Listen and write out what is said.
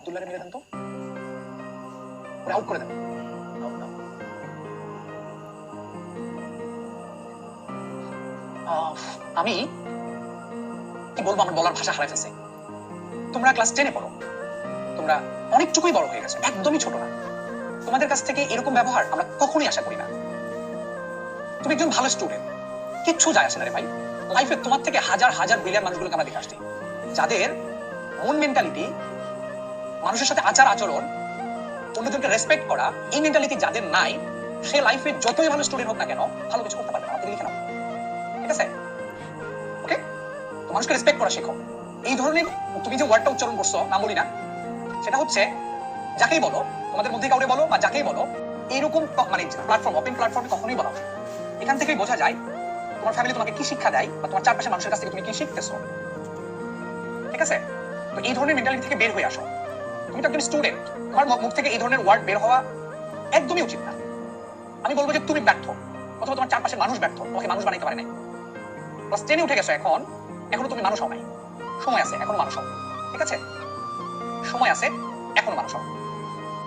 আব্দুল্লাহরে মেরে দেন তো, ওরে আউট করে দেন। আমি কি বলবো, আমার বলার ভাষা হারাই ফেলছে। তোমরা ক্লাস 10-এ পড়ো, তোমরা অনেকটুকুই বড় হয়ে গেছো, একদমই ছোট না। তোমাদের কাছ থেকে এরকম ব্যবহার আমরা কখনোই আশা করি না। তুমি একজন ভালো স্টুডেন্ট, কিচ্ছু যায় আসে না রে ভাই। লাইফে তোমার থেকে হাজার হাজার বিলিয়ন মানুষগুলোকে আমরা দেখে আসছি, যাদের মন মেন্টালিটি, মানুষের সাথে আচার আচরণ, অন্যজনকে রেসপেক্ট করা, এই মেন্টালিটি যাদের নাই, সে লাইফে যতই ভালো স্টুডেন্ট হোক না কেন ভালো কিছু করতে পারবে না। লিখে নাও, ঠিক আছে? ওকে, তো মানুষকে রেসপেক্ট করা শেখো। এই ধরনের তুমি যে ওয়ার্ডটা উচ্চারণ করছো, নাম বলি না, সেটা হচ্ছে যাকেই বলো, তোমাদের মধ্যে কাউরে বলো বা যাকেই বলো, এইরকম মানে প্ল্যাটফর্ম, ওপেন প্ল্যাটফর্মে কখনোই বলা হয়। এখান থেকেই বোঝা যায় তোমার ফ্যামিলি তোমাকে কি শিক্ষা দেয় বা তোমার চারপাশের মানুষের কাছ থেকে তুমি কি শিখতেছো, ঠিক আছে? তো এই ধরনের মেন্টালিটি থেকে বের হয়ে আসো। তুমি তো একজন স্টুডেন্ট, তোমার মুখ থেকে এই ধরনের ওয়ার্ড বের হওয়া একদমই উচিত না। আমি বলবো যে তুমি ব্যর্থ, অথবা তোমার চারপাশের মানুষ ব্যর্থ, তোমাকে মানুষ বানাইতে পারে নাই। ক্লাস 10-এ উঠে গেছো, এখনো তুমি মানুষ হও নাই। সময় আছে, এখনো মানুষ হও, ঠিক আছে? সময় আছে, এখনো মানুষ হও।